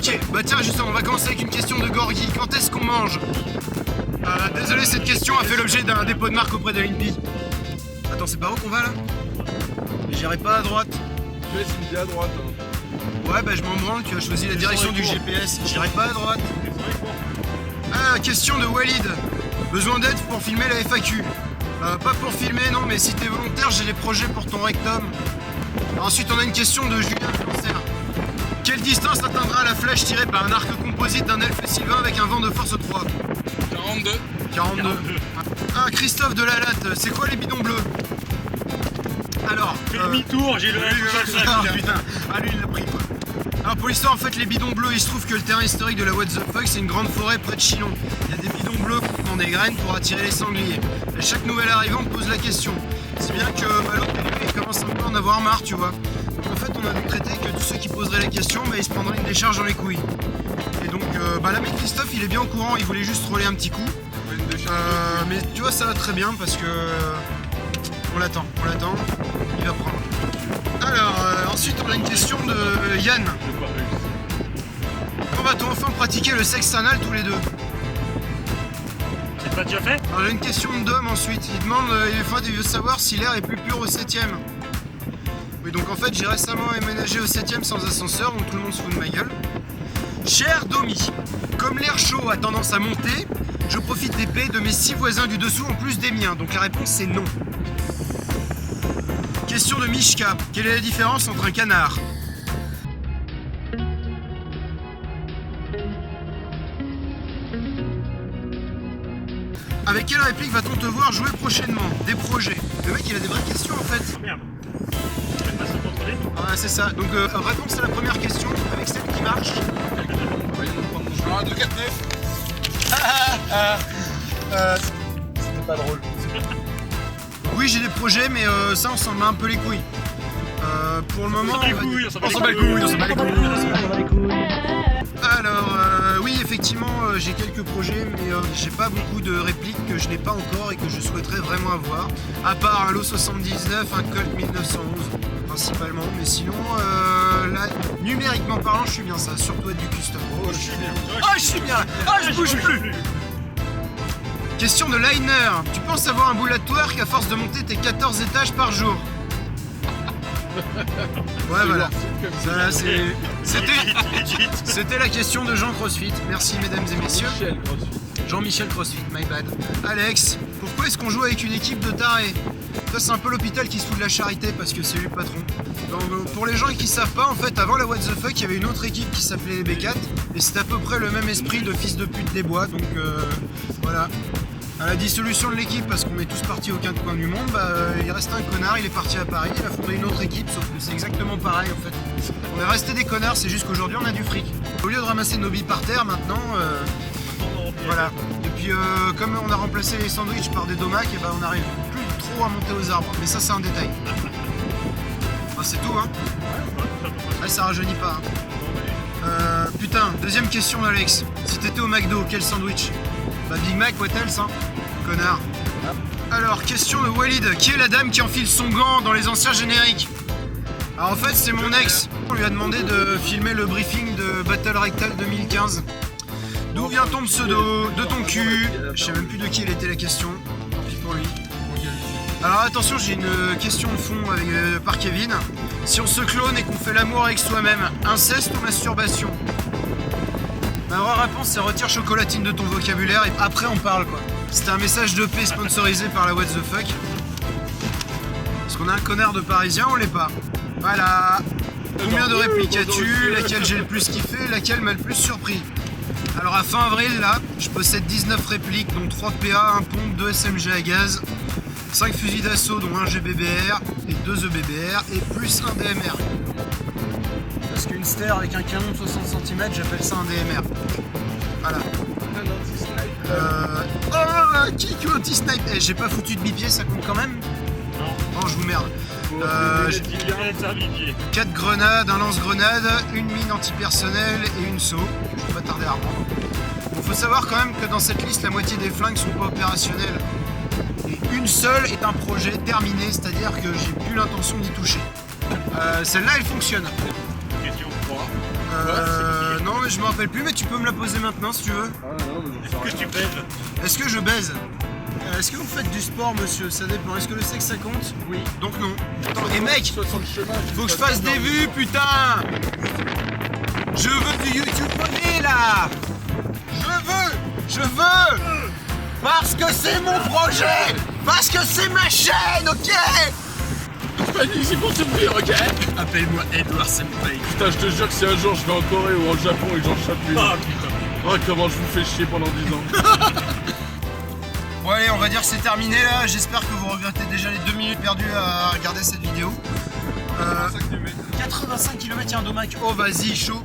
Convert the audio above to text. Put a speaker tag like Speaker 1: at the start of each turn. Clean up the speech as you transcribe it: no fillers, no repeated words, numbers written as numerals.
Speaker 1: Ok, bah tiens, justement, on va commencer avec une question de Gorgui. Quand est-ce qu'on mange? Désolé, cette question a fait l'objet d'un dépôt de marque auprès de l'INPI. Attends, c'est par où qu'on va là? J'irai pas à droite.
Speaker 2: GPS il me dit à droite. Hein.
Speaker 1: Ouais, bah je m'en branle, tu as choisi la direction du GPS. J'irai pas à droite. Ah, question de Walid. Besoin d'aide pour filmer la FAQ. Pas pour filmer, non, mais si t'es volontaire, j'ai des projets pour ton rectum. Ensuite, on a une question de Julien Cancer. Quelle distance atteindra la flèche tirée par un arc composite d'un elfe sylvain avec un vent de force 3?
Speaker 2: 42.
Speaker 1: 42. Ah, Christophe de la Latte, c'est quoi les bidons bleus? Alors.
Speaker 3: Fais demi-tour, j'ai le
Speaker 1: Ah putain, ah lui il l'a pris quoi. Alors pour l'histoire, en fait, les bidons bleus, il se trouve que le terrain historique de la What the Fuck, c'est une grande forêt près de Chillon. Il y a des bidons bleus qui font des graines pour attirer les sangliers. Et chaque nouvel arrivant pose la question. C'est bien que l'autre il commence un peu à en avoir marre, tu vois. Donc en fait, on a décrété que tous ceux qui poseraient les questions, bah, ils se prendraient une décharge dans les couilles. Et donc là, mec Christophe, il est bien au courant, il voulait juste troller un petit coup. Mais tu vois, ça va très bien parce que on l'attend, il va prendre. Alors, ensuite, on a une question de Yann. Quand va-t-on enfin pratiquer le sexe anal tous les deux?
Speaker 3: C'est pas déjà fait?
Speaker 1: Alors, j'ai une question de Dom ensuite. Il demande, il veut savoir si l'air est plus pur au 7ème. Oui, donc en fait, j'ai récemment aménagé au 7ème sans ascenseur, donc tout le monde se fout de ma gueule. Cher Domi, comme l'air chaud a tendance à monter, je profite des paix de mes 6 voisins du dessous en plus des miens. Donc la réponse c'est non. Question de Mishka. Quelle est la différence entre un canard? Avec quelle réplique va-t-on te voir jouer prochainement? Des projets. Le mec il a des vraies questions en fait.
Speaker 3: Oh merde. Je vais pas se contrôler.
Speaker 1: Ah c'est ça. Donc réponse à la première question avec celle qui marche.
Speaker 2: Ah, 2, 4, 9. C'était pas drôle.
Speaker 1: Oui j'ai des projets mais ça on s'en bat un peu les couilles. Pour le moment
Speaker 3: On s'en bat les couilles.
Speaker 1: Alors oui effectivement j'ai quelques projets mais j'ai pas beaucoup de répliques que je n'ai pas encore et que je souhaiterais vraiment avoir. À part un lot 79, un Colt 1911 principalement, mais sinon là numériquement parlant je suis bien, ça surtout être du custom.
Speaker 2: Oh, je suis bien.
Speaker 1: Ah je suis bien. Ah je bouge plus. Question de Liner. Tu penses avoir un boulatoire qu'à force de monter tes 14 étages par jour? Ouais voilà. Voilà, c'était la question de Jean Crossfit. Merci mesdames et messieurs. Jean-Michel Crossfit, my bad. Alex, pourquoi est-ce qu'on joue avec une équipe de tarés? Ça c'est un peu l'hôpital qui se fout de la charité parce que c'est lui le patron. Donc, pour les gens qui savent pas, en fait avant la What the Fuck il y avait une autre équipe qui s'appelait les B4 et c'était à peu près le même esprit de fils de pute des bois. Donc voilà. À la dissolution de l'équipe, parce qu'on est tous partis aux quatre coins du monde, il restait un connard, il est parti à Paris, il a fondé une autre équipe, sauf que c'est exactement pareil en fait. On est resté des connards, c'est juste qu'aujourd'hui on a du fric. Au lieu de ramasser nos billes par terre, maintenant, voilà. Et puis comme on a remplacé les sandwichs par des domacs, et on n'arrive plus trop à monter aux arbres, mais ça c'est un détail. Enfin, c'est tout hein. Ah, ça rajeunit pas. Hein. Putain, deuxième question d'Alex. Si t'étais au McDo, quel sandwich? Bah Big Mac, what else hein? Connard. Alors, question de Walid. Qui est la dame qui enfile son gant dans les anciens génériques? Alors en fait, c'est mon ex. On lui a demandé de filmer le briefing de Battle Rectal 2015. D'où vient ton pseudo? De ton cul? Je sais même plus de qui elle était la question. Tant pis pour lui. Alors attention, j'ai une question de fond par Kevin. Si on se clone et qu'on fait l'amour avec soi-même, inceste ou masturbation? Ma vraie réponse c'est retire chocolatine de ton vocabulaire et après on parle quoi. C'était un message de paix sponsorisé par la What the Fuck. Parce qu'on a un connard de parisien, on l'est pas. Voilà. Combien de répliques as-tu? Laquelle j'ai le plus kiffé? Laquelle m'a le plus surpris? Alors à fin avril là, je possède 19 répliques dont 3 PA, 1 pompe, 2 SMG à gaz, 5 fusils d'assaut dont 1 GBBR et 2 EBBR et plus un DMR. Parce qu'une ster avec un canon de 60 cm, j'appelle ça un DMR. Voilà. Qui anti-snipe? J'ai pas foutu de bipied, ça compte quand même? Non, je vous merde. 4 grenades, un lance-grenade, une mine antipersonnelle et une saut. Je vais pas tarder à reprendre. Bon, faut savoir quand même que dans cette liste, la moitié des flingues sont pas opérationnelles. Et une seule est un projet terminé, c'est-à-dire que j'ai plus l'intention d'y toucher. Celle-là, elle fonctionne.
Speaker 3: Question.
Speaker 1: Non, mais je me rappelle plus, mais tu peux me la poser maintenant si tu veux.
Speaker 2: Ah non, mais j'en sais
Speaker 3: Est-ce que
Speaker 2: rien.
Speaker 3: tu baises?
Speaker 1: Est-ce que je baise? Est-ce que vous faites du sport, monsieur? Ça dépend. Est-ce que le sexe ça compte? Oui. Donc non. Attends, et mec,
Speaker 2: Sois sur le chemin.
Speaker 1: faut que je fasse des vues, putain! Je veux du YouTube Money là! Je veux! Parce que c'est mon projet! Parce que c'est ma chaîne, ok?
Speaker 2: Fanny, c'est pour t'ouvrir, ok?
Speaker 1: Appelle-moi Edward Senpai.
Speaker 2: Putain, je te jure que si un jour je vais en Corée ou au Japon et que j'en chope une.
Speaker 3: Ah putain.
Speaker 2: Oh, comment je vous fais chier pendant 10 ans.
Speaker 1: Bon allez, on va dire que c'est terminé là. J'espère que vous regrettez déjà les 2 minutes perdues à regarder cette vidéo. 85 km, il y a un domac. Oh vas-y, chaud.